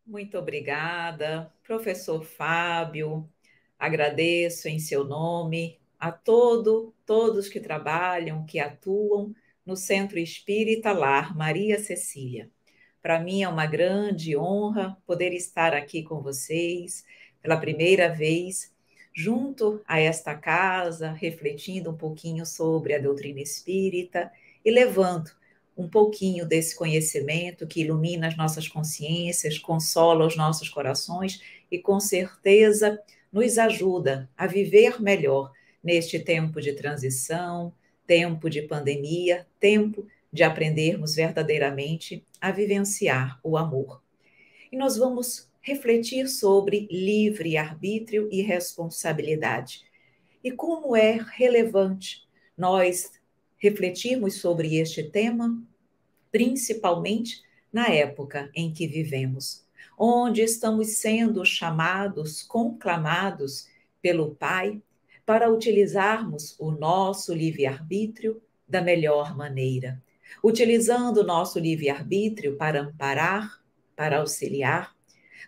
Muito obrigada, professor Fábio. Agradeço em seu nome a todos que trabalham, que atuam no Centro Espírita Lar Maria Cecília. Para mim é uma grande honra poder estar aqui com vocês pela primeira vez, junto a esta casa, refletindo um pouquinho sobre a doutrina espírita e levando um pouquinho desse conhecimento que ilumina as nossas consciências, consola os nossos corações e, com certeza, nos ajuda a viver melhor neste tempo de transição, tempo de pandemia, tempo de aprendermos verdadeiramente a vivenciar o amor. E nós vamos refletir sobre livre-arbítrio e responsabilidade. E como é relevante nós refletirmos sobre este tema, principalmente na época em que vivemos, onde estamos sendo chamados, conclamados pelo Pai para utilizarmos o nosso livre-arbítrio da melhor maneira, utilizando o nosso livre-arbítrio para amparar, para auxiliar,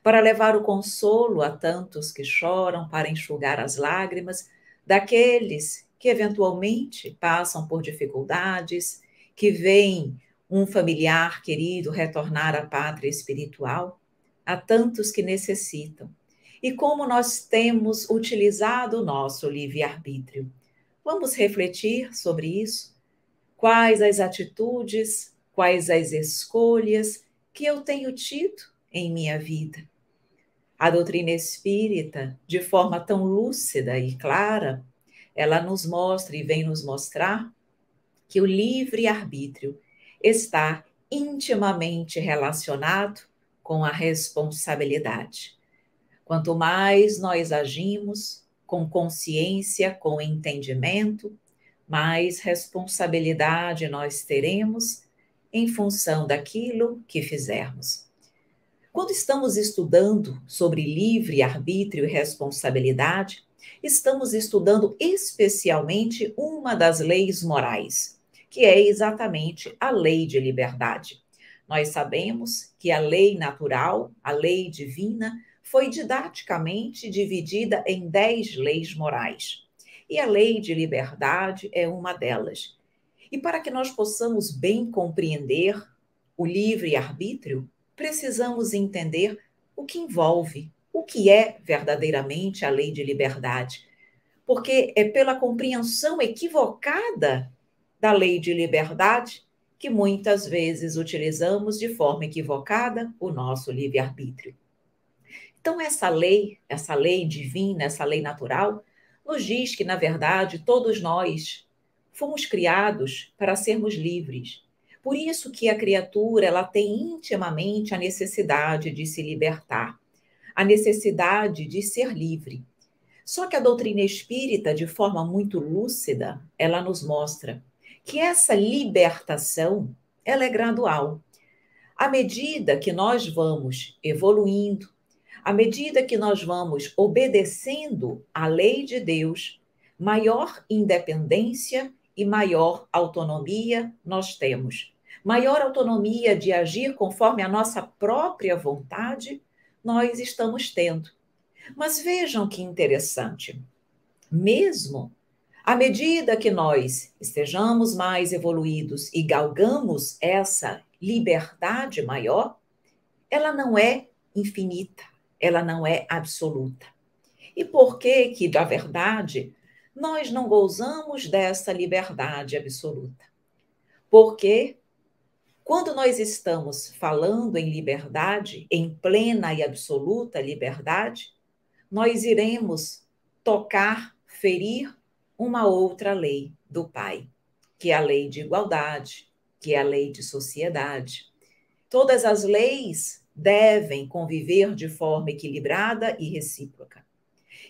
para levar o consolo a tantos que choram, para enxugar as lágrimas daqueles que eventualmente passam por dificuldades, que veem um familiar querido retornar à pátria espiritual, a tantos que necessitam. E como nós temos utilizado o nosso livre-arbítrio? Vamos refletir sobre isso? Quais as atitudes, quais as escolhas que eu tenho tido em minha vida? A doutrina espírita, de forma tão lúcida e clara, ela nos mostra e vem nos mostrar que o livre-arbítrio está intimamente relacionado com a responsabilidade. Quanto mais nós agimos com consciência, com entendimento, mais responsabilidade nós teremos em função daquilo que fizermos. Quando estamos estudando sobre livre-arbítrio e responsabilidade, estamos estudando especialmente uma das leis morais, que é exatamente a lei de liberdade. Nós sabemos que a lei natural, a lei divina, foi didaticamente dividida em 10 leis morais. E a lei de liberdade é uma delas. E para que nós possamos bem compreender o livre-arbítrio, precisamos entender o que envolve, o que é verdadeiramente a lei de liberdade. Porque é pela compreensão equivocada da lei de liberdade que muitas vezes utilizamos de forma equivocada o nosso livre-arbítrio. Então, essa lei divina, essa lei natural, nos diz que, na verdade, todos nós fomos criados para sermos livres. Por isso que a criatura ela tem intimamente a necessidade de se libertar, a necessidade de ser livre. Só que a doutrina espírita, de forma muito lúcida, ela nos mostra que essa libertação ela é gradual. À medida que nós vamos evoluindo, à medida que nós vamos obedecendo à lei de Deus, maior independência e maior autonomia nós temos. Maior autonomia de agir conforme a nossa própria vontade nós estamos tendo. Mas vejam que interessante. Mesmo à medida que nós estejamos mais evoluídos e galgamos essa liberdade maior, ela não é infinita, ela não é absoluta. E por que que, na verdade, nós não gozamos dessa liberdade absoluta? Porque quando nós estamos falando em liberdade, em plena e absoluta liberdade, nós iremos tocar, ferir uma outra lei do Pai, que é a lei de igualdade, que é a lei de sociedade. Todas as leis devem conviver de forma equilibrada e recíproca.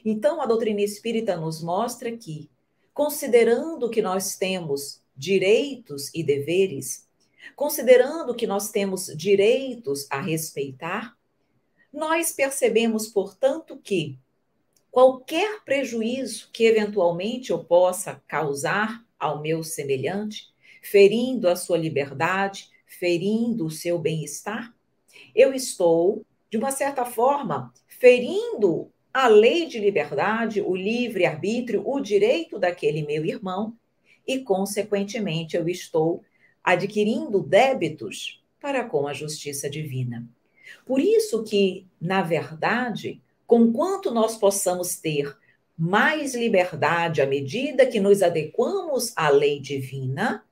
Então, a doutrina espírita nos mostra que, considerando que nós temos direitos e deveres, considerando que nós temos direitos a respeitar, nós percebemos, portanto, que qualquer prejuízo que eventualmente eu possa causar ao meu semelhante, ferindo a sua liberdade, ferindo o seu bem-estar, eu estou de uma certa forma, ferindo a lei de liberdade, o livre-arbítrio, o direito daquele meu irmão, e, consequentemente, eu estou adquirindo débitos para com a justiça divina. Por isso que, na verdade, conquanto nós possamos ter mais liberdade à medida que nos adequamos à lei divina,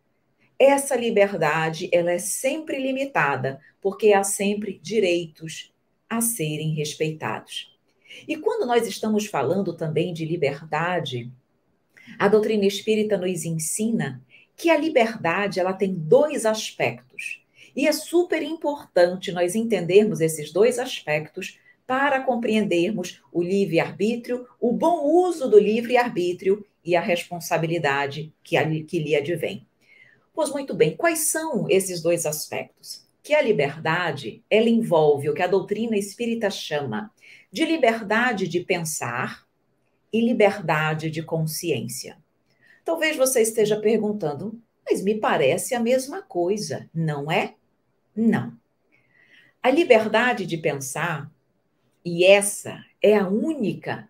essa liberdade ela é sempre limitada, porque há sempre direitos a serem respeitados. E quando nós estamos falando também de liberdade, a doutrina espírita nos ensina que a liberdade ela tem dois aspectos. E é super importante nós entendermos esses dois aspectos para compreendermos o livre-arbítrio, o bom uso do livre-arbítrio e a responsabilidade que lhe advém. Pois muito bem, quais são esses dois aspectos? Que a liberdade, ela envolve o que a doutrina espírita chama de liberdade de pensar e liberdade de consciência. Talvez você esteja perguntando, mas me parece a mesma coisa, não é? Não. A liberdade de pensar, e essa é a única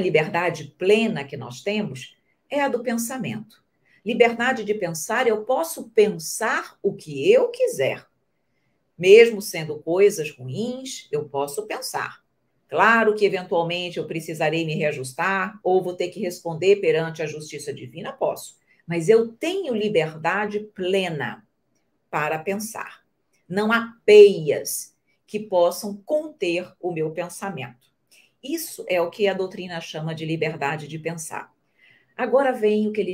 liberdade plena que nós temos, é a do pensamento. Liberdade de pensar, eu posso pensar o que eu quiser. Mesmo sendo coisas ruins, eu posso pensar. Claro que, eventualmente, eu precisarei me reajustar ou vou ter que responder perante a justiça divina, posso. Mas eu tenho liberdade plena para pensar. Não há peias que possam conter o meu pensamento. Isso é o que a doutrina chama de liberdade de pensar. Agora vem o que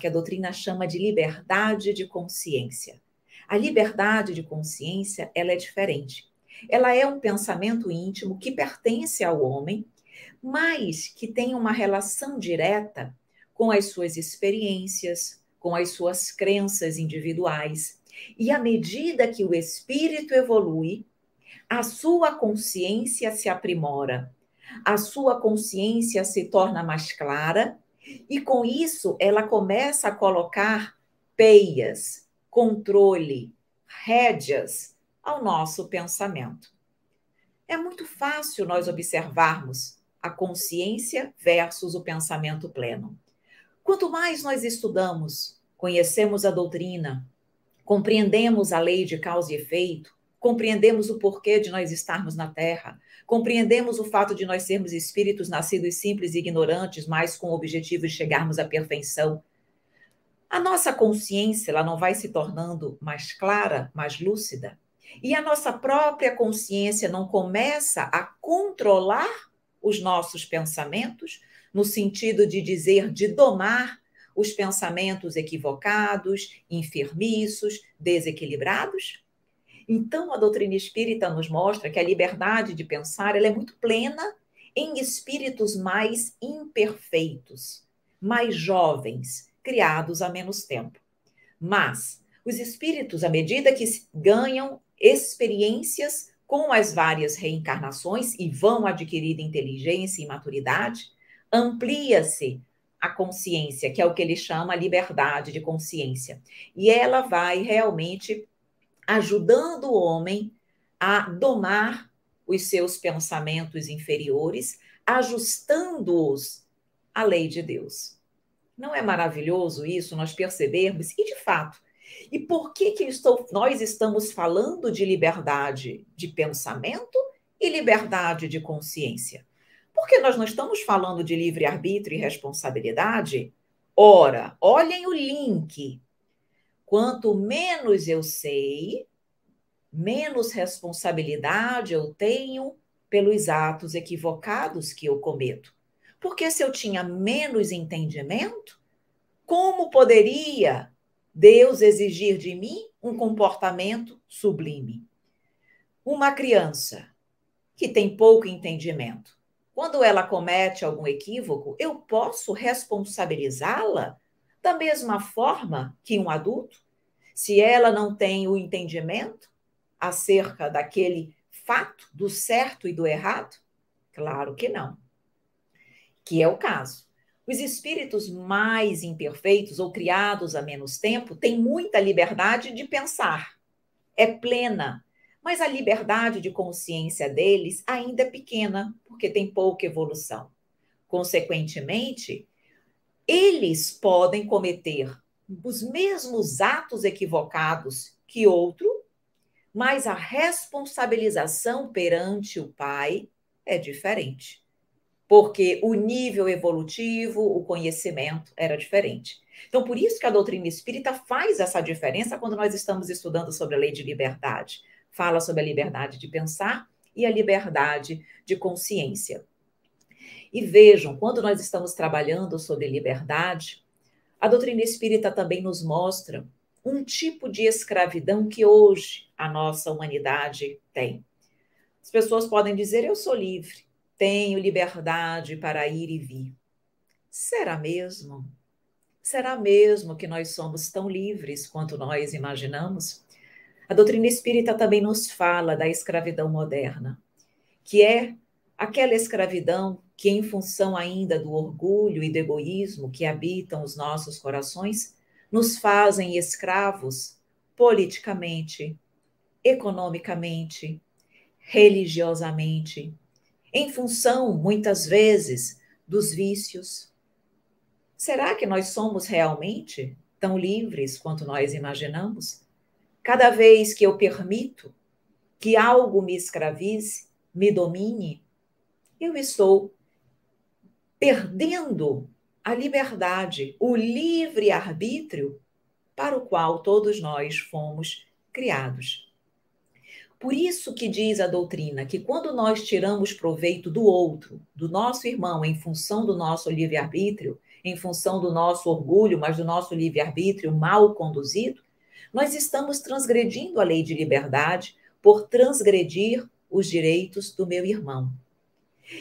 que a doutrina chama de liberdade de consciência. A liberdade de consciência, ela é diferente. Ela é um pensamento íntimo que pertence ao homem, mas que tem uma relação direta com as suas experiências, com as suas crenças individuais. E à medida que o espírito evolui, a sua consciência se aprimora, a sua consciência se torna mais clara, e com isso ela começa a colocar peias, controle, rédeas ao nosso pensamento. É muito fácil nós observarmos a consciência versus o pensamento pleno. Quanto mais nós estudamos, conhecemos a doutrina, compreendemos a lei de causa e efeito, compreendemos o porquê de nós estarmos na Terra, compreendemos o fato de nós sermos espíritos nascidos simples e ignorantes, mas com o objetivo de chegarmos à perfeição. A nossa consciência ela não vai se tornando mais clara, mais lúcida, e a nossa própria consciência não começa a controlar os nossos pensamentos, no sentido de dizer, de domar os pensamentos equivocados, enfermiços, desequilibrados? Então, a doutrina espírita nos mostra que a liberdade de pensar ela é muito plena em espíritos mais imperfeitos, mais jovens, criados há menos tempo. Mas os espíritos, à medida que ganham experiências com as várias reencarnações e vão adquirindo inteligência e maturidade, amplia-se a consciência, que é o que ele chama liberdade de consciência. E ela vai realmente ajudando o homem a domar os seus pensamentos inferiores, ajustando-os à lei de Deus. Não é maravilhoso isso, nós percebermos? E, de fato, e por que nós estamos falando de liberdade de pensamento e liberdade de consciência? Porque nós não estamos falando de livre-arbítrio e responsabilidade? Ora, olhem o link. Quanto menos eu sei, menos responsabilidade eu tenho pelos atos equivocados que eu cometo. Porque se eu tinha menos entendimento, como poderia Deus exigir de mim um comportamento sublime? Uma criança que tem pouco entendimento, quando ela comete algum equívoco, eu posso responsabilizá-la da mesma forma que um adulto? Se ela não tem o entendimento acerca daquele fato, do certo e do errado? Claro que não. Que é o caso. Os espíritos mais imperfeitos ou criados há menos tempo têm muita liberdade de pensar. É plena. mas a liberdade de consciência deles ainda é pequena, porque tem pouca evolução. Consequentemente, eles podem cometer os mesmos atos equivocados que outro, mas a responsabilização perante o pai é diferente, porque o nível evolutivo, o conhecimento era diferente. Então, por isso que a doutrina espírita faz essa diferença quando nós estamos estudando sobre a lei de liberdade. Fala sobre a liberdade de pensar e a liberdade de consciência. E vejam, quando nós estamos trabalhando sobre liberdade, a doutrina espírita também nos mostra um tipo de escravidão que hoje a nossa humanidade tem. As pessoas podem dizer: eu sou livre, tenho liberdade para ir e vir. Será mesmo? Será mesmo que nós somos tão livres quanto nós imaginamos? A doutrina espírita também nos fala da escravidão moderna, que é aquela escravidão que, em função ainda do orgulho e do egoísmo que habitam os nossos corações, nos fazem escravos politicamente, economicamente, religiosamente, em função, muitas vezes, dos vícios. Será que nós somos realmente tão livres quanto nós imaginamos? Cada vez que eu permito que algo me escravize, me domine, eu estou perdendo a liberdade, o livre-arbítrio para o qual todos nós fomos criados. Por isso que diz a doutrina que quando nós tiramos proveito do outro, do nosso irmão, em função do nosso livre-arbítrio, em função do nosso orgulho, mas do nosso livre-arbítrio mal conduzido, nós estamos transgredindo a lei de liberdade por transgredir os direitos do meu irmão.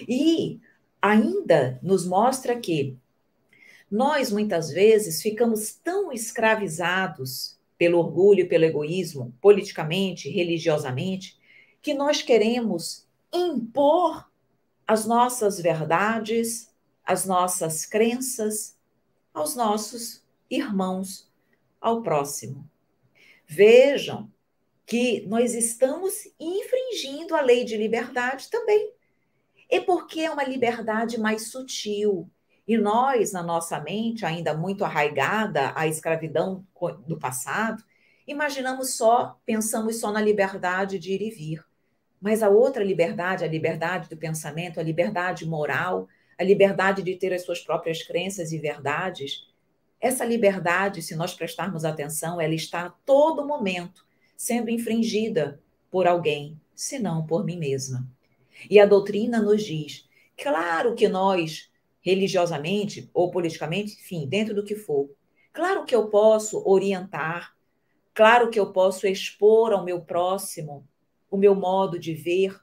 E ainda nos mostra que nós, muitas vezes, ficamos tão escravizados pelo orgulho e pelo egoísmo, politicamente, religiosamente, que nós queremos impor as nossas verdades, as nossas crenças aos nossos irmãos, ao próximo. Vejam que nós estamos infringindo a lei de liberdade também. É porque é uma liberdade mais sutil. E nós, na nossa mente, ainda muito arraigada à escravidão do passado, imaginamos só, pensamos só na liberdade de ir e vir. Mas a outra liberdade, a liberdade do pensamento, a liberdade moral, a liberdade de ter as suas próprias crenças e verdades, essa liberdade, se nós prestarmos atenção, ela está a todo momento sendo infringida por alguém, se não por mim mesma. E a doutrina nos diz, claro que nós, religiosamente ou politicamente, enfim, dentro do que for, claro que eu posso orientar, claro que eu posso expor ao meu próximo o meu modo de ver,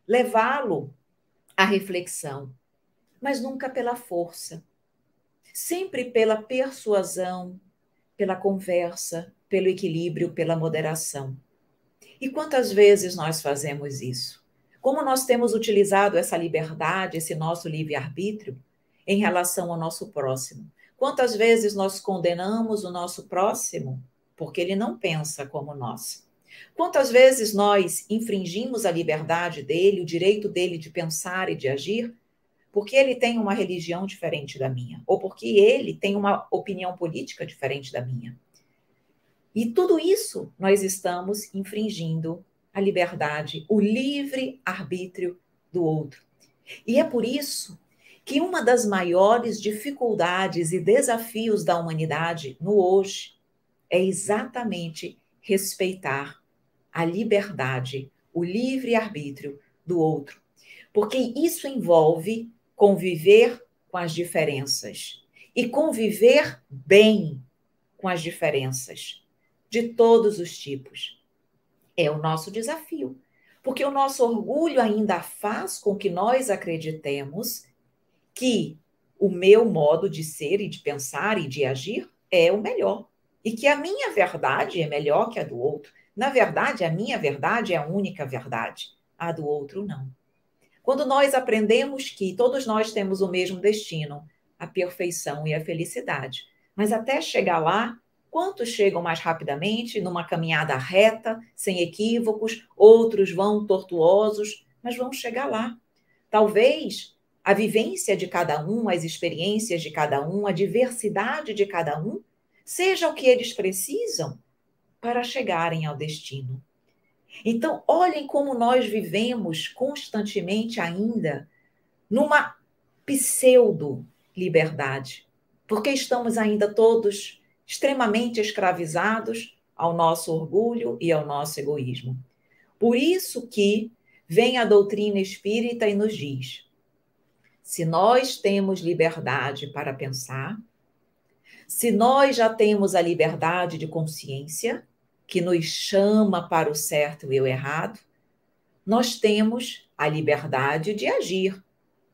levá-lo à reflexão, mas nunca pela força, sempre pela persuasão, pela conversa, pelo equilíbrio, pela moderação. E quantas vezes nós fazemos isso? Como nós temos utilizado essa liberdade, esse nosso livre-arbítrio, em relação ao nosso próximo? Quantas vezes nós condenamos o nosso próximo porque ele não pensa como nós? Quantas vezes nós infringimos a liberdade dele, o direito dele de pensar e de agir, porque ele tem uma religião diferente da minha, ou porque ele tem uma opinião política diferente da minha? E tudo isso nós estamos infringindo a liberdade, o livre arbítrio do outro. E é por isso que uma das maiores dificuldades e desafios da humanidade no hoje é exatamente respeitar a liberdade, o livre arbítrio do outro. Porque isso envolve conviver com as diferenças e conviver bem com as diferenças de todos os tipos. É o nosso desafio, porque o nosso orgulho ainda faz com que nós acreditemos que o meu modo de ser e de pensar e de agir é o melhor, e que a minha verdade é melhor que a do outro. Na verdade, a minha verdade é a única verdade, a do outro não. Quando nós aprendemos que todos nós temos o mesmo destino, a perfeição e a felicidade, mas até chegar lá, Quantos chegam mais rapidamente, numa caminhada reta, sem equívocos, outros vão tortuosos, mas vão chegar lá. Talvez a vivência de cada um, as experiências de cada um, a diversidade de cada um, seja o que eles precisam para chegarem ao destino. Então, olhem como nós vivemos constantemente ainda numa pseudo-liberdade, porque estamos ainda todos extremamente escravizados ao nosso orgulho e ao nosso egoísmo. Por isso que vem a doutrina espírita e nos diz: se nós temos liberdade para pensar, se nós já temos a liberdade de consciência, que nos chama para o certo e o errado, nós temos a liberdade de agir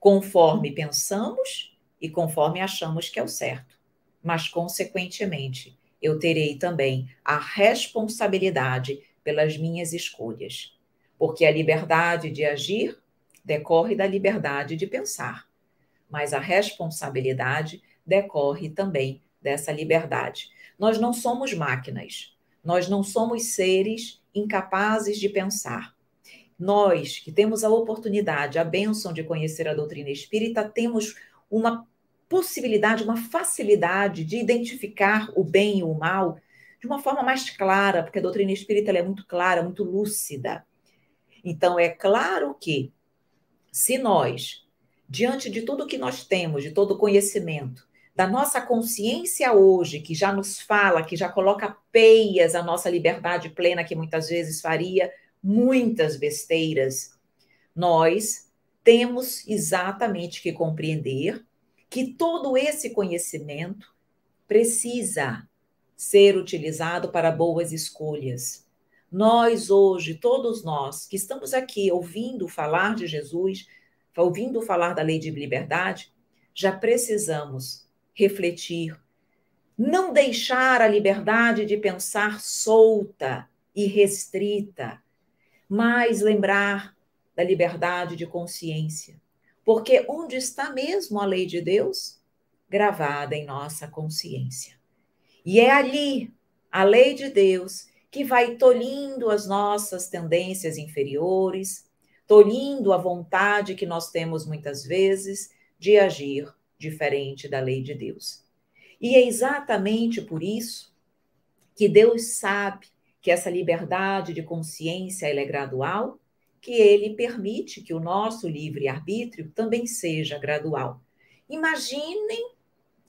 conforme pensamos e conforme achamos que é o certo. Mas, consequentemente, eu terei também a responsabilidade pelas minhas escolhas, porque a liberdade de agir decorre da liberdade de pensar, mas a responsabilidade decorre também dessa liberdade. Nós não somos máquinas, nós não somos seres incapazes de pensar. Nós, que temos a oportunidade, a bênção de conhecer a doutrina espírita, temos uma possibilidade, uma facilidade de identificar o bem e o mal de uma forma mais clara, porque a doutrina espírita ela é muito clara, muito lúcida. Então, é claro que, se nós, diante de tudo que nós temos, de todo o conhecimento, da nossa consciência hoje, que já nos fala, que já coloca peias à nossa liberdade plena, que muitas vezes faria muitas besteiras, nós temos exatamente que compreender que todo esse conhecimento precisa ser utilizado para boas escolhas. Nós hoje, todos nós que estamos aqui ouvindo falar de Jesus, ouvindo falar da lei de liberdade, já precisamos refletir, não deixar a liberdade de pensar solta e restrita, mas lembrar da liberdade de consciência. Porque onde está mesmo a lei de Deus? Gravada em nossa consciência. E é ali, a lei de Deus, que vai tolhindo as nossas tendências inferiores, tolhindo a vontade que nós temos muitas vezes de agir diferente da lei de Deus. E é exatamente por isso que Deus sabe que essa liberdade de consciência ela é gradual, que ele permite que o nosso livre-arbítrio também seja gradual. Imaginem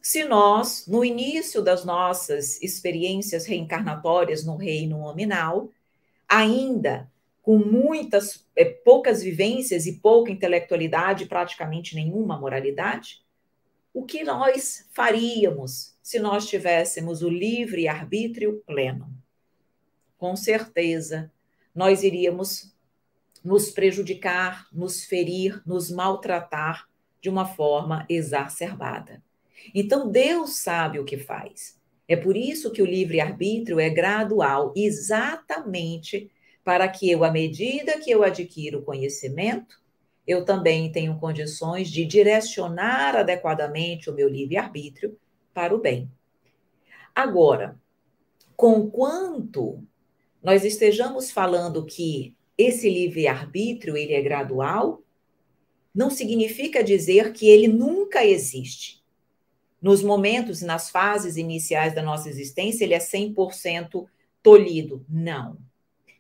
se nós, no início das nossas experiências reencarnatórias no reino nominal, ainda com poucas vivências e pouca intelectualidade, praticamente nenhuma moralidade, o que nós faríamos se nós tivéssemos o livre-arbítrio pleno? Com certeza, nós iríamos nos prejudicar, nos ferir, nos maltratar de uma forma exacerbada. Então, Deus sabe o que faz. É por isso que o livre-arbítrio é gradual, exatamente para que eu, à medida que eu adquiro conhecimento, eu também tenho condições de direcionar adequadamente o meu livre-arbítrio para o bem. Agora, conquanto nós estejamos falando que esse livre-arbítrio ele é gradual, não significa dizer que ele nunca existe. Nos momentos e nas fases iniciais da nossa existência, ele é 100% tolhido. Não.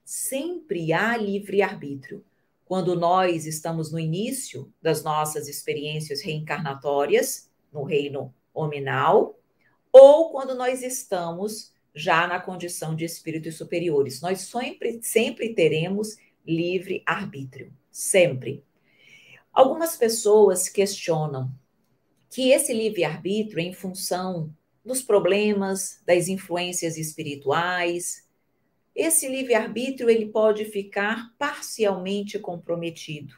Sempre há livre-arbítrio. Quando nós estamos no início das nossas experiências reencarnatórias, no reino hominal, ou quando nós estamos já na condição de espíritos superiores. Nós sempre teremos livre-arbítrio. Sempre. Algumas pessoas questionam que esse livre-arbítrio, em função dos problemas, das influências espirituais, esse livre-arbítrio ele pode ficar parcialmente comprometido,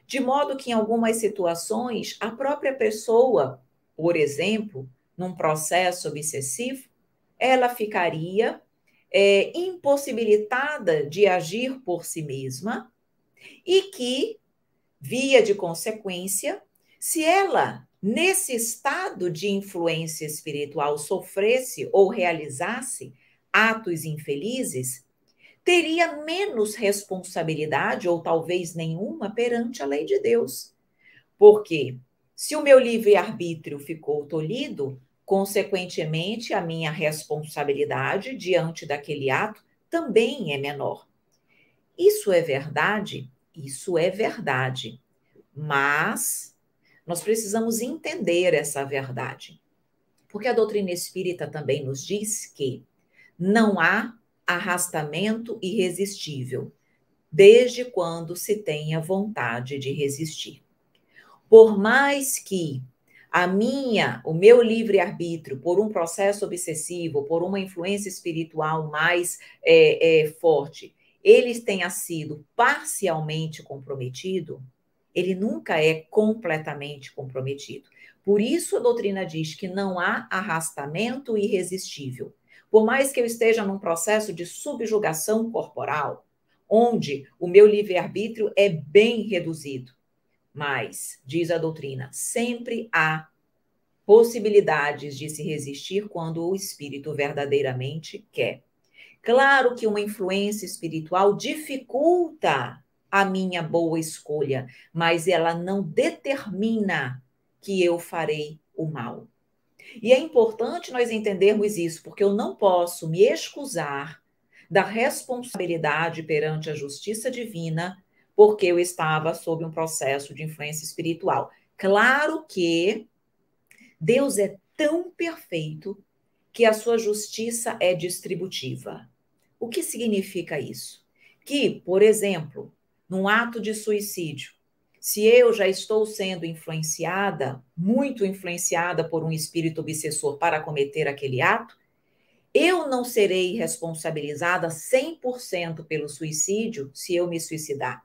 de modo que em algumas situações a própria pessoa, por exemplo, num processo obsessivo, ela ficaria impossibilitada de agir por si mesma e que, via de consequência, se ela nesse estado de influência espiritual, sofresse ou realizasse atos infelizes, teria menos responsabilidade, ou talvez nenhuma, perante a lei de Deus. Porque se o meu livre-arbítrio ficou tolhido, consequentemente, a minha responsabilidade diante daquele ato também é menor. Isso é verdade? Isso é verdade. Mas nós precisamos entender essa verdade. Porque a doutrina espírita também nos diz que não há arrastamento irresistível, desde quando se tenha vontade de resistir. Por mais que o meu livre-arbítrio, por um processo obsessivo, por uma influência espiritual mais forte, ele tenha sido parcialmente comprometido, ele nunca é completamente comprometido. Por isso a doutrina diz que não há arrastamento irresistível. Por mais que eu esteja num processo de subjugação corporal, onde o meu livre-arbítrio é bem reduzido, mas, diz a doutrina, sempre há possibilidades de se resistir quando o espírito verdadeiramente quer. Claro que uma influência espiritual dificulta a minha boa escolha, mas ela não determina que eu farei o mal. E é importante nós entendermos isso, porque eu não posso me excusar da responsabilidade perante a justiça divina, porque eu estava sob um processo de influência espiritual. Claro que Deus é tão perfeito que a sua justiça é distributiva. O que significa isso? Que, por exemplo, num ato de suicídio, se eu já estou sendo influenciada, muito influenciada por um espírito obsessor para cometer aquele ato, eu não serei responsabilizada 100% pelo suicídio se eu me suicidar.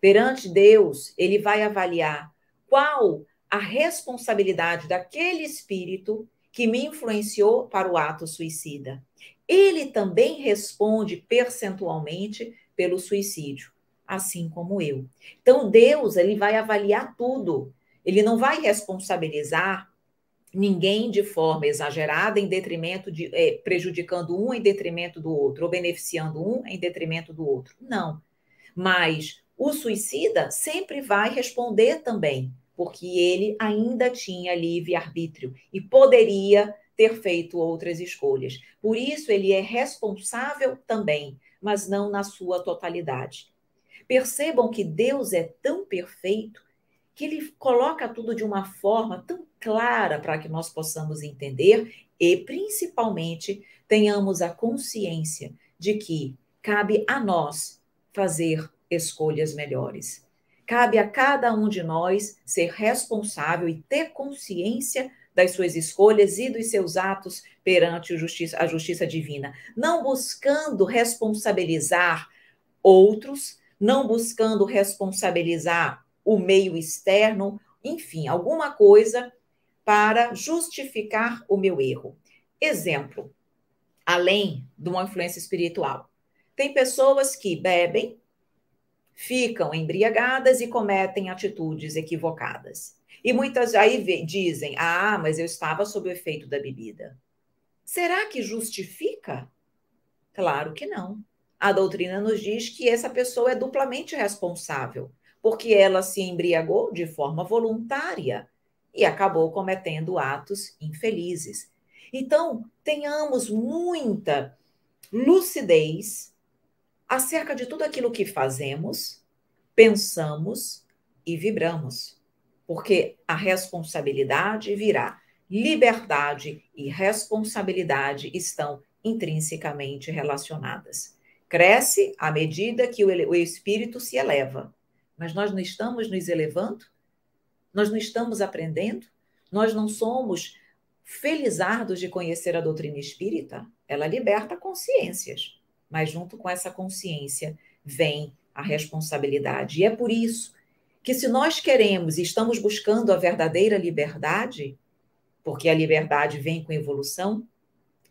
Perante Deus, ele vai avaliar qual a responsabilidade daquele espírito que me influenciou para o ato suicida. Ele também responde percentualmente pelo suicídio, assim como eu. Então, Deus, ele vai avaliar tudo. Ele não vai responsabilizar ninguém de forma exagerada em detrimento de prejudicando um em detrimento do outro, ou beneficiando um em detrimento do outro. Não. Mas o suicida sempre vai responder também, porque ele ainda tinha livre-arbítrio e poderia ter feito outras escolhas. Por isso, ele é responsável também, mas não na sua totalidade. Percebam que Deus é tão perfeito que ele coloca tudo de uma forma tão clara para que nós possamos entender e, principalmente, tenhamos a consciência de que cabe a nós fazer escolhas melhores. Cabe a cada um de nós ser responsável e ter consciência das suas escolhas e dos seus atos perante a justiça divina, não buscando responsabilizar outros, não buscando responsabilizar o meio externo, enfim, alguma coisa para justificar o meu erro. Exemplo, além de uma influência espiritual. Tem pessoas que bebem, ficam embriagadas e cometem atitudes equivocadas. E muitas aí dizem: ah, mas eu estava sob o efeito da bebida. Será que justifica? Claro que não. A doutrina nos diz que essa pessoa é duplamente responsável, porque ela se embriagou de forma voluntária e acabou cometendo atos infelizes. Então, tenhamos muita lucidez acerca de tudo aquilo que fazemos, pensamos e vibramos, porque a responsabilidade virá. Liberdade e responsabilidade estão intrinsecamente relacionadas. Cresce à medida que o espírito se eleva. Mas nós não estamos nos elevando? Nós não estamos aprendendo? Nós não somos felizardos de conhecer a doutrina espírita? Ela liberta consciências, mas junto com essa consciência vem a responsabilidade. E é por isso que, se nós queremos e estamos buscando a verdadeira liberdade, porque a liberdade vem com evolução,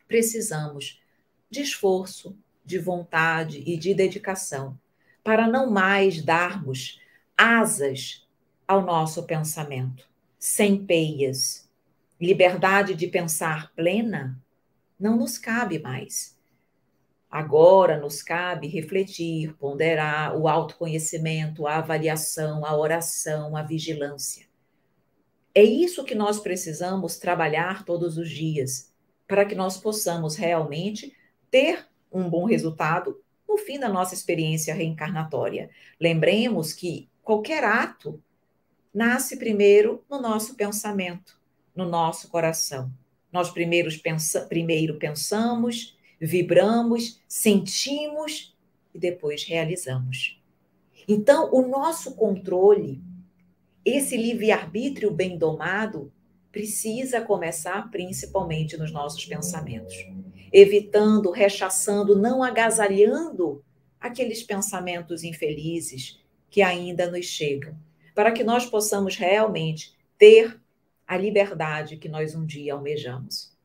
precisamos de esforço, de vontade e de dedicação para não mais darmos asas ao nosso pensamento, sem peias, liberdade de pensar plena, não nos cabe mais. Agora nos cabe refletir, ponderar o autoconhecimento, a avaliação, a oração, a vigilância. É isso que nós precisamos trabalhar todos os dias, para que nós possamos realmente ter um bom resultado no fim da nossa experiência reencarnatória. Lembremos que qualquer ato nasce primeiro no nosso pensamento, no nosso coração. Nós primeiro pensamos, vibramos, sentimos e depois realizamos. Então, o nosso controle, esse livre-arbítrio bem domado, precisa começar principalmente nos nossos pensamentos, evitando, rechaçando, não agasalhando aqueles pensamentos infelizes que ainda nos chegam, para que nós possamos realmente ter a liberdade que nós um dia almejamos.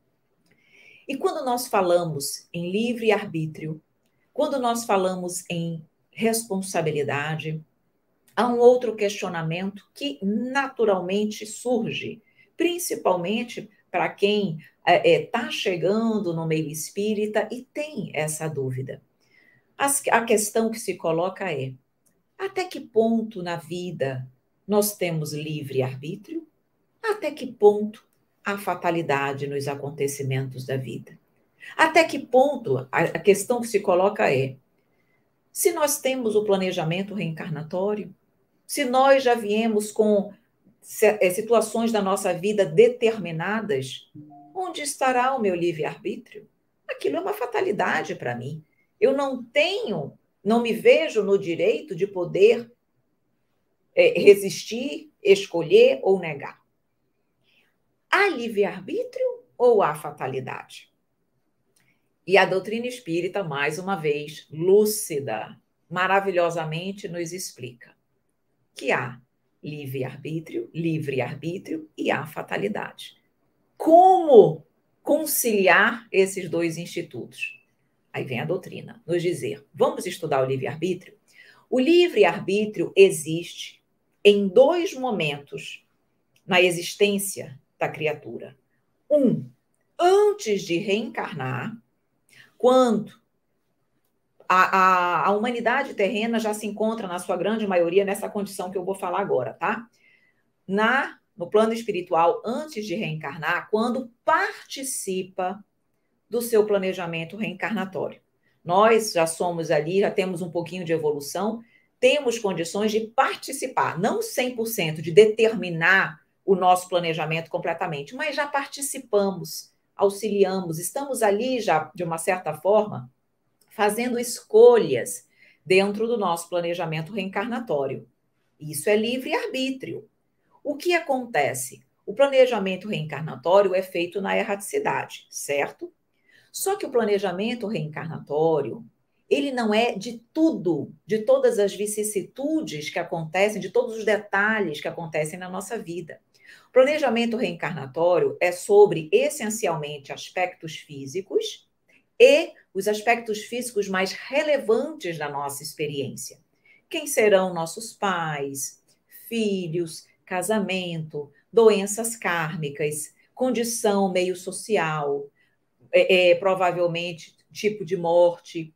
E quando nós falamos em livre-arbítrio, quando nós falamos em responsabilidade, há um outro questionamento que naturalmente surge, principalmente para quem está chegando no meio espírita e tem essa dúvida. A questão que se coloca é: até que ponto na vida nós temos livre-arbítrio? Até que ponto há fatalidade nos acontecimentos da vida? Até que ponto a questão que se coloca é: se nós temos o planejamento reencarnatório, se nós já viemos com situações da nossa vida determinadas, onde estará o meu livre-arbítrio? Aquilo é uma fatalidade para mim. Eu não me vejo no direito de poder resistir, escolher ou negar. Há livre-arbítrio ou há fatalidade? E a doutrina espírita, mais uma vez, lúcida, maravilhosamente nos explica que há livre-arbítrio e há fatalidade. Como conciliar esses dois institutos? Aí vem a doutrina nos dizer: vamos estudar o livre-arbítrio? O livre-arbítrio existe em dois momentos na existência da criatura. Um, antes de reencarnar, quando a humanidade terrena já se encontra, na sua grande maioria, nessa condição que eu vou falar agora, tá? No plano espiritual, antes de reencarnar, quando participa do seu planejamento reencarnatório. Nós já somos ali, já temos um pouquinho de evolução, temos condições de participar, não 100% de determinar o nosso planejamento completamente, mas já participamos, auxiliamos, estamos ali já, de uma certa forma, fazendo escolhas dentro do nosso planejamento reencarnatório. Isso é livre-arbítrio. O que acontece? O planejamento reencarnatório é feito na erraticidade, certo? Só que o planejamento reencarnatório, ele não é de tudo, de todas as vicissitudes que acontecem, de todos os detalhes que acontecem na nossa vida. O planejamento reencarnatório é sobre, essencialmente, aspectos físicos e os aspectos físicos mais relevantes da nossa experiência. Quem serão nossos pais, filhos, casamento, doenças kármicas, condição meio social, provavelmente tipo de morte.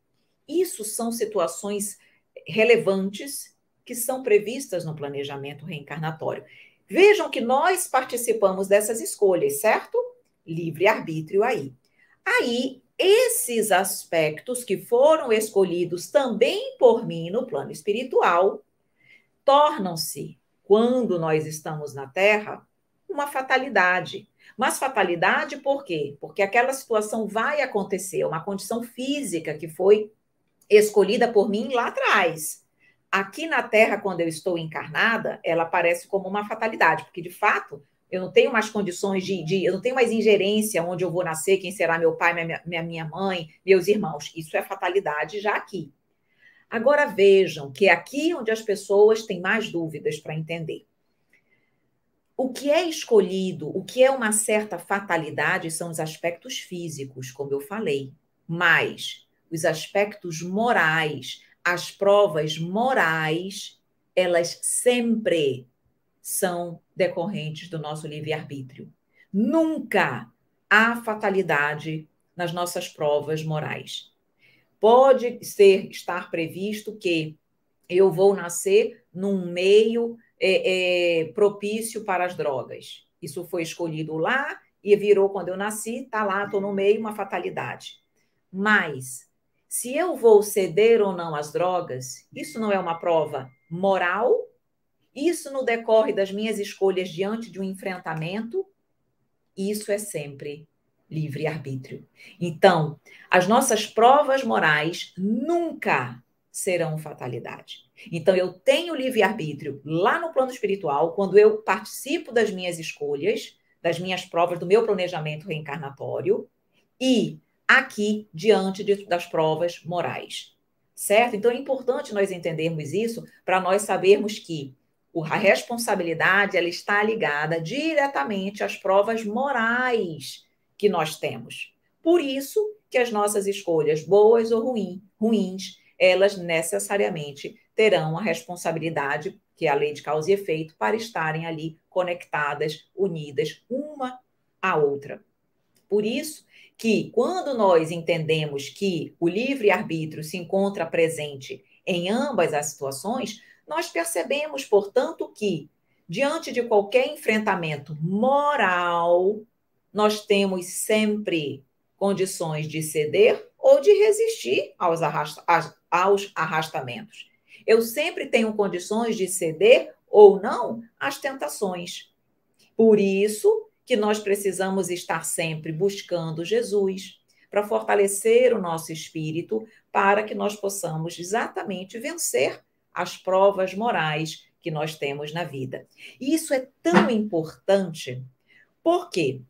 Isso são situações relevantes que são previstas no planejamento reencarnatório. Vejam que nós participamos dessas escolhas, certo? Livre-arbítrio aí. Aí, esses aspectos que foram escolhidos também por mim no plano espiritual tornam-se, quando nós estamos na Terra, uma fatalidade. Mas fatalidade por quê? Porque aquela situação vai acontecer, uma condição física que foi escolhida por mim lá atrás. Aqui na Terra, quando eu estou encarnada, ela aparece como uma fatalidade, porque de fato eu não tenho mais condições eu não tenho mais ingerência onde eu vou nascer, quem será meu pai, minha mãe, meus irmãos. Isso é fatalidade já aqui. Agora vejam que é aqui onde as pessoas têm mais dúvidas para entender. O que é escolhido, o que é uma certa fatalidade são os aspectos físicos, como eu falei, mas os aspectos morais, as provas morais, elas sempre são decorrentes do nosso livre-arbítrio. Nunca há fatalidade nas nossas provas morais. Pode estar previsto que eu vou nascer num meio propício para as drogas. Isso foi escolhido lá e virou quando eu nasci, está lá, estou no meio, uma fatalidade. Mas, se eu vou ceder ou não às drogas, isso não é uma prova moral? Isso não decorre das minhas escolhas diante de um enfrentamento? Isso é sempre livre-arbítrio. Então, as nossas provas morais nunca serão fatalidade. Então, eu tenho livre-arbítrio lá no plano espiritual, quando eu participo das minhas escolhas, das minhas provas, do meu planejamento reencarnatório, e aqui, diante das provas morais. Certo? Então, é importante nós entendermos isso para nós sabermos que a responsabilidade ela está ligada diretamente às provas morais que nós temos. Por isso que as nossas escolhas, boas ou ruins, elas necessariamente terão a responsabilidade, que é a lei de causa e efeito, para estarem ali conectadas, unidas, uma à outra. Por isso que, quando nós entendemos que o livre-arbítrio se encontra presente em ambas as situações, nós percebemos, portanto, que, diante de qualquer enfrentamento moral, nós temos sempre condições de ceder ou de resistir aos arrastamentos. Eu sempre tenho condições de ceder ou não às tentações. Por isso que nós precisamos estar sempre buscando Jesus para fortalecer o nosso espírito, para que nós possamos exatamente vencer as provas morais que nós temos na vida. E isso é tão importante porque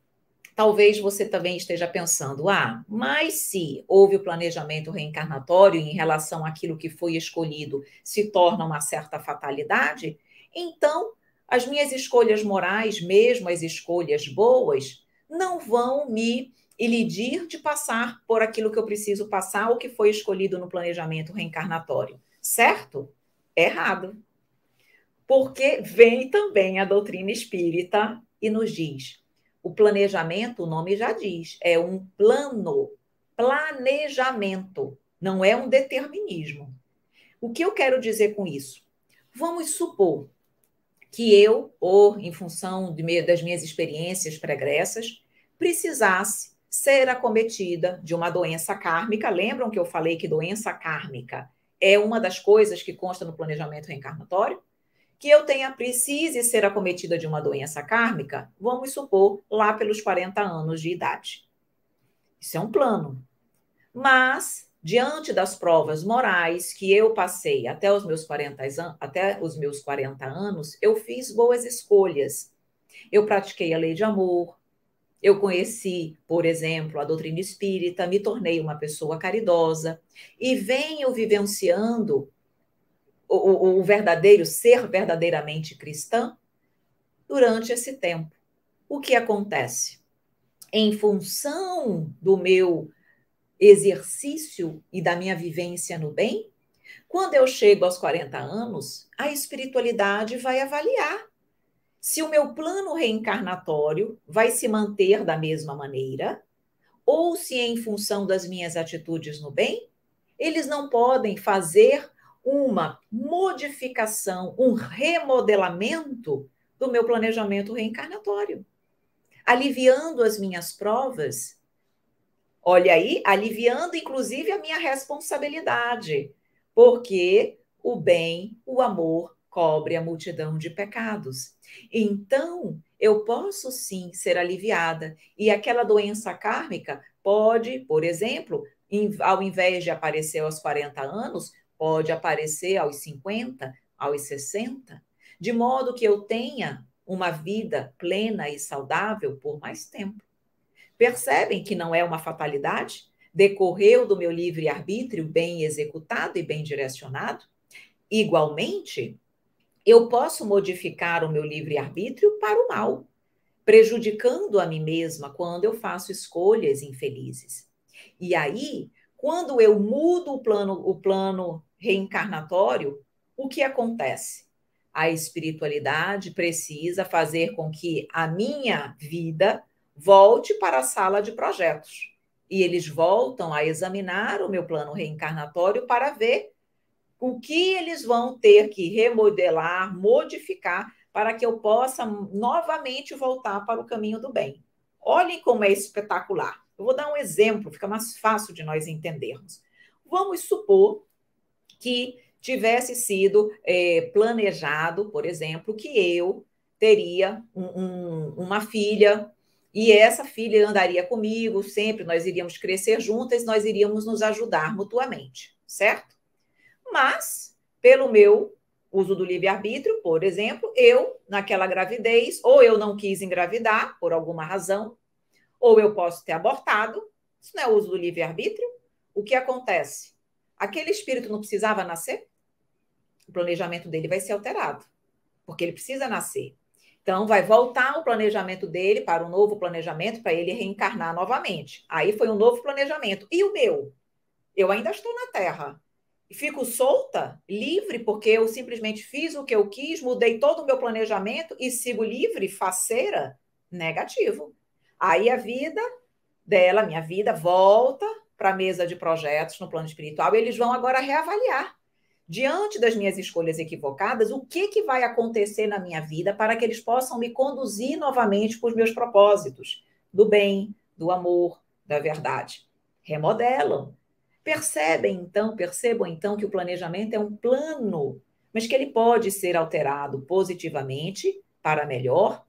talvez você também esteja pensando, mas se houve o planejamento reencarnatório em relação àquilo que foi escolhido se torna uma certa fatalidade, então as minhas escolhas morais, mesmo as escolhas boas, não vão me ilidir de passar por aquilo que eu preciso passar ou que foi escolhido no planejamento reencarnatório. Certo? Errado. Porque vem também a doutrina espírita e nos diz: o planejamento, o nome já diz, é um plano, planejamento, não é um determinismo. O que eu quero dizer com isso? Vamos supor que eu, ou em função das minhas experiências pregressas, precisasse ser acometida de uma doença kármica. Lembram que eu falei que doença kármica é uma das coisas que consta no planejamento reencarnatório? Que eu precise ser acometida de uma doença kármica, vamos supor, lá pelos 40 anos de idade. Isso é um plano. Mas, diante das provas morais que eu passei até os meus 40 anos, eu fiz boas escolhas. Eu pratiquei a lei de amor, eu conheci, por exemplo, a doutrina espírita, me tornei uma pessoa caridosa e venho vivenciando o verdadeiro ser verdadeiramente cristã durante esse tempo. O que acontece? Em função do meu exercício e da minha vivência no bem, quando eu chego aos 40 anos, a espiritualidade vai avaliar se o meu plano reencarnatório vai se manter da mesma maneira ou se, em função das minhas atitudes no bem, eles não podem fazer uma modificação, um remodelamento do meu planejamento reencarnatório, aliviando as minhas provas. Olha aí, aliviando inclusive a minha responsabilidade, porque o bem, o amor, cobre a multidão de pecados. Então, eu posso sim ser aliviada. E aquela doença kármica pode, por exemplo, ao invés de aparecer aos 40 anos, pode aparecer aos 50, aos 60, de modo que eu tenha uma vida plena e saudável por mais tempo. Percebem que não é uma fatalidade? Decorreu do meu livre-arbítrio bem executado e bem direcionado? Igualmente, eu posso modificar o meu livre-arbítrio para o mal, prejudicando a mim mesma quando eu faço escolhas infelizes. E aí, quando eu mudo o plano reencarnatório, o que acontece? a espiritualidade precisa fazer com que a minha vida volte para a sala de projetos. E eles voltam a examinar o meu plano reencarnatório para ver o que eles vão ter que remodelar, modificar, para que eu possa novamente voltar para o caminho do bem. Olhem como é espetacular. Eu vou dar um exemplo, fica mais fácil de nós entendermos. Vamos supor que tivesse sido planejado, por exemplo, que eu teria uma filha e essa filha andaria comigo sempre, nós iríamos crescer juntas, nós iríamos nos ajudar mutuamente, certo? Mas, pelo meu uso do livre-arbítrio, por exemplo, eu, naquela gravidez, ou eu não quis engravidar, por alguma razão, ou eu posso ter abortado. Isso não é uso do livre-arbítrio? O que acontece? Aquele espírito não precisava nascer? O planejamento dele vai ser alterado, porque ele precisa nascer. Então, vai voltar o planejamento dele para um novo planejamento, para ele reencarnar novamente. Aí foi um novo planejamento. E o meu? Eu ainda estou na Terra. Fico solta, livre, porque eu simplesmente fiz o que eu quis, mudei todo o meu planejamento e sigo livre, faceira? Negativo. Aí a vida dela, minha vida, volta para a mesa de projetos no plano espiritual e eles vão agora reavaliar. Diante das minhas escolhas equivocadas, o que vai acontecer na minha vida para que eles possam me conduzir novamente para os meus propósitos do bem, do amor, da verdade. Remodelam. Percebam então que o planejamento é um plano, mas que ele pode ser alterado positivamente para melhor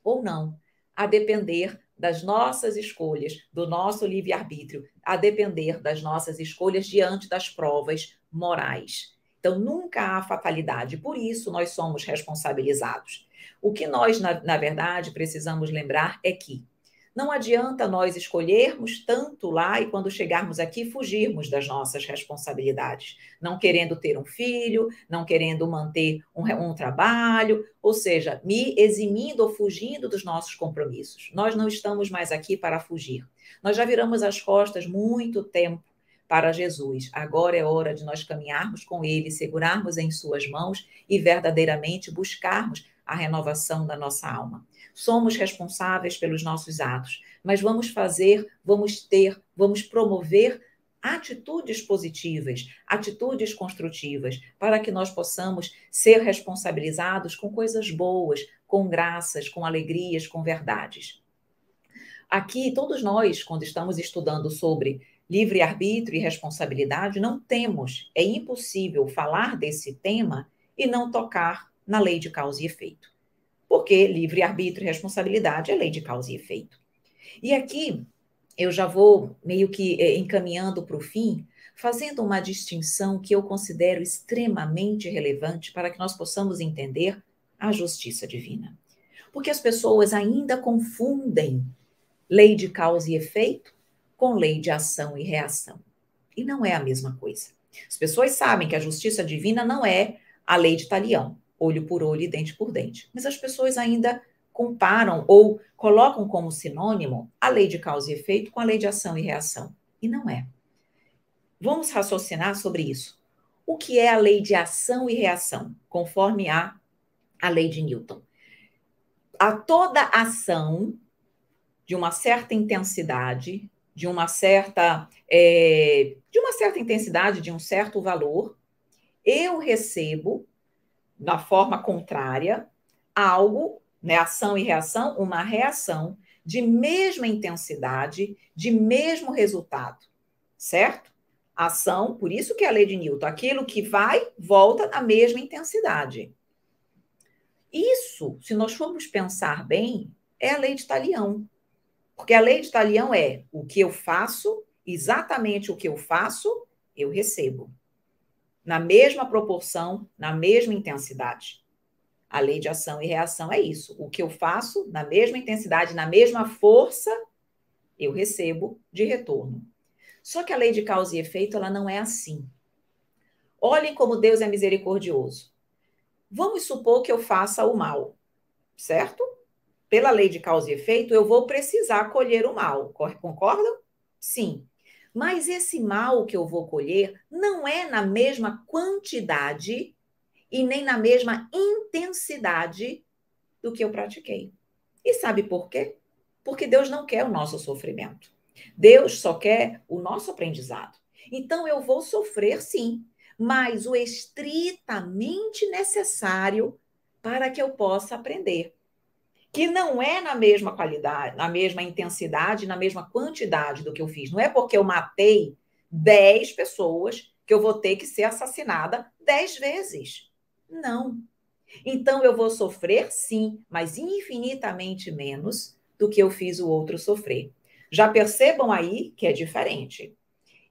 ou não, a depender das nossas escolhas, do nosso livre-arbítrio, a depender das nossas escolhas diante das provas morais. Então, nunca há fatalidade, por isso nós somos responsabilizados. O que nós, na verdade, precisamos lembrar é que não adianta nós escolhermos tanto lá e quando chegarmos aqui fugirmos das nossas responsabilidades, não querendo ter um filho, não querendo manter um trabalho, ou seja, me eximindo ou fugindo dos nossos compromissos. Nós não estamos mais aqui para fugir. Nós já viramos as costas muito tempo para Jesus. Agora é hora de nós caminharmos com Ele, segurarmos em Suas mãos e verdadeiramente buscarmos a renovação da nossa alma. Somos responsáveis pelos nossos atos, mas vamos fazer, vamos promover atitudes positivas, atitudes construtivas, para que nós possamos ser responsabilizados com coisas boas, com graças, com alegrias, com verdades. Aqui, todos nós, quando estamos estudando sobre livre-arbítrio e responsabilidade, não temos, é impossível falar desse tema e não tocar na lei de causa e efeito. Porque livre-arbítrio e responsabilidade é lei de causa e efeito. E aqui eu já vou meio que encaminhando para o fim, fazendo uma distinção que eu considero extremamente relevante para que nós possamos entender a justiça divina. Porque as pessoas ainda confundem lei de causa e efeito com lei de ação e reação. E não é a mesma coisa. As pessoas sabem que a justiça divina não é a lei de Talião, olho por olho e dente por dente. Mas as pessoas ainda comparam ou colocam como sinônimo a lei de causa e efeito com a lei de ação e reação. E não é. Vamos raciocinar sobre isso. O que é a lei de ação e reação, conforme a lei de Newton? A toda ação de uma certa intensidade, de uma certa intensidade, de um certo valor, eu recebo, na forma contrária, algo, né, ação e reação, uma reação de mesma intensidade, de mesmo resultado, certo? Ação, por isso que é a lei de Newton, aquilo que vai, volta na mesma intensidade. Isso, se nós formos pensar bem, é a lei de Talião. Porque a lei de Talião é o que eu faço, exatamente o que eu faço, eu recebo. Na mesma proporção, na mesma intensidade. A lei de ação e reação é isso. O que eu faço, na mesma intensidade, na mesma força, eu recebo de retorno. Só que a lei de causa e efeito, ela não é assim. Olhem como Deus é misericordioso. Vamos supor que eu faça o mal, certo? Pela lei de causa e efeito, eu vou precisar colher o mal. Concordam? Sim. Mas esse mal que eu vou colher não é na mesma quantidade e nem na mesma intensidade intensidade do que eu pratiquei. E sabe por quê? Porque Deus não quer o nosso sofrimento. Deus só quer o nosso aprendizado. Então eu vou sofrer sim, mas o estritamente necessário para que eu possa aprender. Que não é na mesma qualidade, na mesma intensidade, na mesma quantidade do que eu fiz. Não é porque eu matei 10 pessoas que eu vou ter que ser assassinada 10 vezes. Não. Então eu vou sofrer sim, mas infinitamente menos do que eu fiz o outro sofrer. Já percebam aí que é diferente.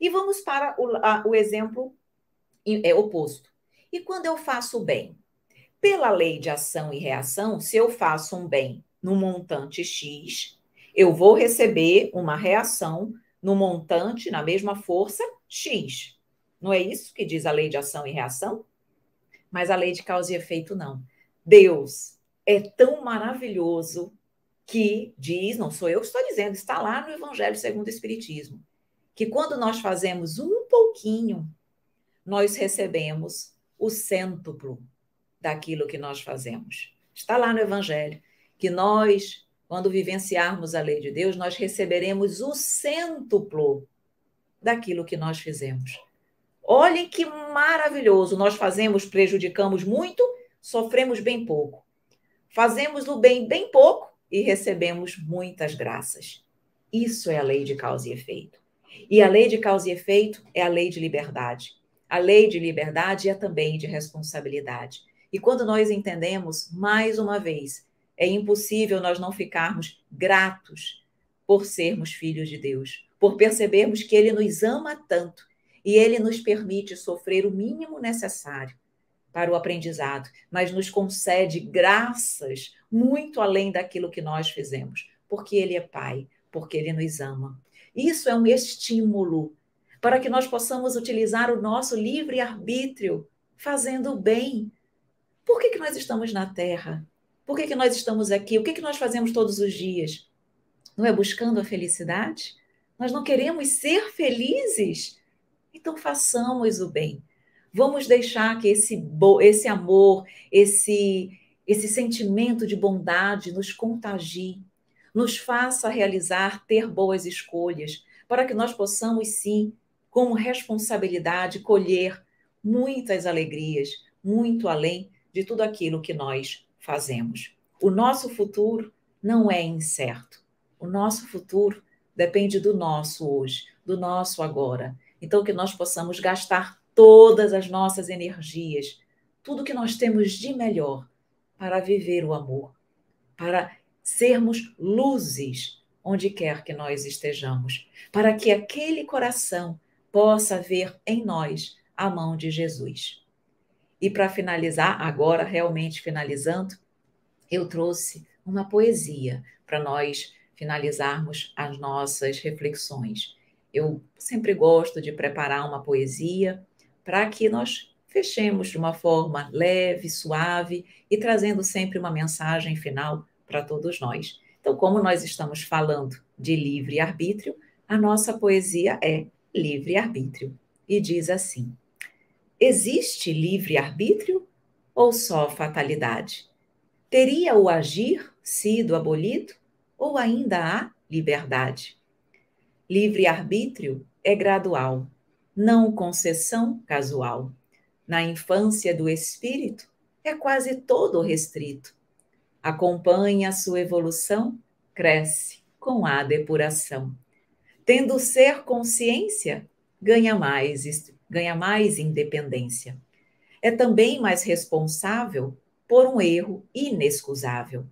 E vamos para o exemplo oposto. E quando eu faço o bem? Pela lei de ação e reação, se eu faço um bem no montante X, eu vou receber uma reação no montante, na mesma força, X. Não é isso que diz a lei de ação e reação? Mas a lei de causa e efeito não. Deus é tão maravilhoso que diz, não sou eu que estou dizendo, está lá no Evangelho segundo o Espiritismo, que quando nós fazemos um pouquinho, nós recebemos o cêntuplo daquilo que nós fazemos. Está lá no Evangelho, que nós, quando vivenciarmos a lei de Deus, nós receberemos o cêntuplo daquilo que nós fizemos. Olhem que maravilhoso! Nós fazemos, prejudicamos muito, sofremos bem pouco. Fazemos o bem bem pouco e recebemos muitas graças. Isso é a lei de causa e efeito. E a lei de causa e efeito é a lei de liberdade. A lei de liberdade é também de responsabilidade. E quando nós entendemos, mais uma vez, é impossível nós não ficarmos gratos por sermos filhos de Deus, por percebermos que Ele nos ama tanto e Ele nos permite sofrer o mínimo necessário para o aprendizado, mas nos concede graças muito além daquilo que nós fizemos, porque Ele é Pai, porque Ele nos ama. Isso é um estímulo para que nós possamos utilizar o nosso livre-arbítrio fazendo o bem. Por que nós estamos na Terra? Por que nós estamos aqui? O que nós fazemos todos os dias? Não é buscando a felicidade? Nós não queremos ser felizes? Então façamos o bem. Vamos deixar que esse amor, esse sentimento de bondade nos contagie, nos faça realizar, ter boas escolhas, para que nós possamos, sim, com responsabilidade, colher muitas alegrias, muito além de tudo aquilo que nós fazemos. O nosso futuro não é incerto. O nosso futuro depende do nosso hoje, do nosso agora. Então, que nós possamos gastar todas as nossas energias, tudo que nós temos de melhor para viver o amor, para sermos luzes onde quer que nós estejamos, para que aquele coração possa ver em nós a mão de Jesus. E para finalizar, agora realmente finalizando, eu trouxe uma poesia para nós finalizarmos as nossas reflexões. Eu sempre gosto de preparar uma poesia para que nós fechemos de uma forma leve, suave e trazendo sempre uma mensagem final para todos nós. Então, como nós estamos falando de livre-arbítrio, a nossa poesia é livre-arbítrio e diz assim: existe livre-arbítrio ou só fatalidade? Teria o agir sido abolido ou ainda há liberdade? Livre-arbítrio é gradual, não concessão casual. Na infância do espírito é quase todo restrito. Acompanha a sua evolução, cresce com a depuração. Tendo o ser consciência, ganha mais independência. É também mais responsável por um erro inexcusável.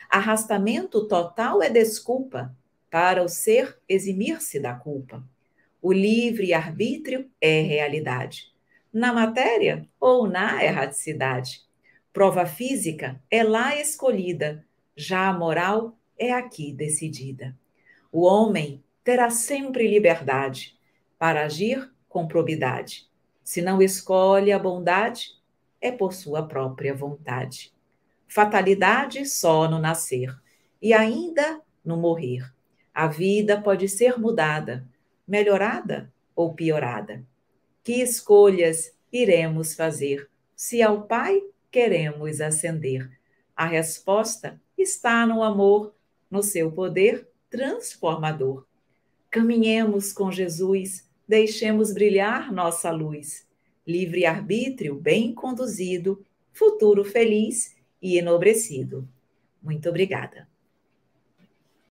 Arrastamento total é desculpa para o ser eximir-se da culpa. O livre-arbítrio é realidade, na matéria ou na erraticidade. Prova física é lá escolhida, já a moral é aqui decidida. O homem terá sempre liberdade para agir com probidade. Se não escolhe a bondade, é por sua própria vontade. Fatalidade só no nascer e ainda no morrer. A vida pode ser mudada, melhorada ou piorada. Que escolhas iremos fazer, se ao Pai queremos acender. A resposta está no amor, no seu poder transformador. Caminhemos com Jesus, deixemos brilhar nossa luz. Livre-arbítrio bem conduzido, futuro feliz e enobrecido. Muito obrigada.